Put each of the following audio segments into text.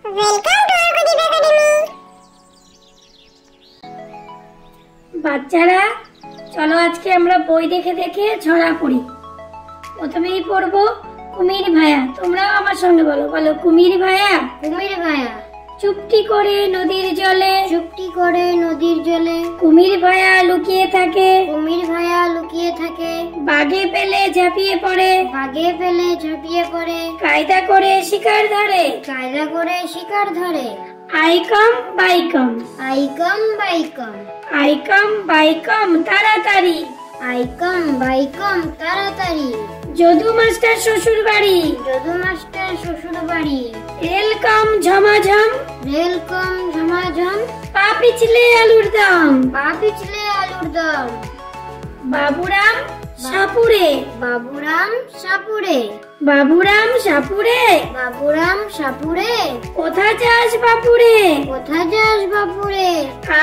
Welcome to our গদিপ academy. বাচ্চারা চলো আজকে আমরা বই দেখে দেখে ছড়া পড়ি। প্রথমেই পড়বো কুমির ভায়া। তোমরাও আমার সঙ্গে বলো, বলো কুমির ভায়া। কুমির ভায়া চুপটি করে নদীর জলে, চুপটি করে নদীর জলে কুমির ভায়া লুকিয়ে থাকে, কুমির ভায়া লুকিয়ে থাকে। বাগে পেলে ঝাঁপিয়ে পড়ে, বাগে ফেলে ঝাঁপিয়ে পড়ে। কায়দা করে শিকার ধরে, কায়দা করে শিকার ধরে। আইকম বাইকম, আইকম বাইকম, আইকম বাইকম তাড়াতাড়ি। আইকম বাইকম তাড়াতাড়ি। যদু মাস্টার শ্বশুর বাড়ি, যদু মাস্টার শ্বশুর বাড়ি। রেলকম ঝমাঝম, রেলকম ঝমাঝম, পা পিছলে আলুর দম। পা পিছলে আলুর দম। বাবুরাম সাপুরে, বাবুরাম সাপুরে, বাবুরাম সাপুরে, বাবুরাম সাপুরে। কোথা যাস বাপুরে, কোথা যাস বাপুরে?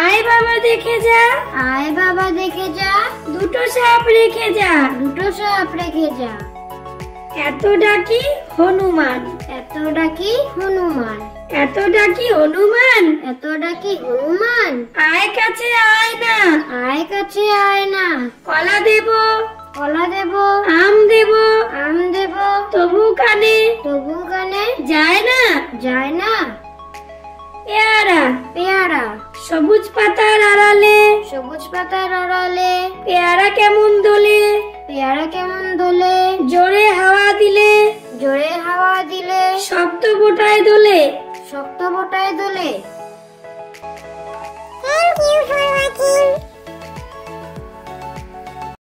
আয় বাবা দেখে যা, আয় বাবা দেখে যা, দুটো সাপ রেখে যা। দুটো সাপ রেখে যা। এত ডাকি হনুমান, এত ডাকি হনুমান, এত ডাকি হনুমান, এত ডাকি হনুমান। আয় কাছে আয় না, আয় কাছে আয় না। কলা দেব, কলা দেব, আম দেব, আম দেব, তবু কানে তবু কানে যায় না। যায় না। পেয়ারা, পেয়ারা সবুজ পাতার আড়ালে, সবুজ পাতার আড়ালে, পেয়ারা কেমন দোলে, পেয়ারা কেমন দোলে। জোরে হাওয়া দিলে, জোরে হাওয়া দিলে, শক্ত বোটায় দোলে। শক্ত বোটায় দোলে। Thank you for watching.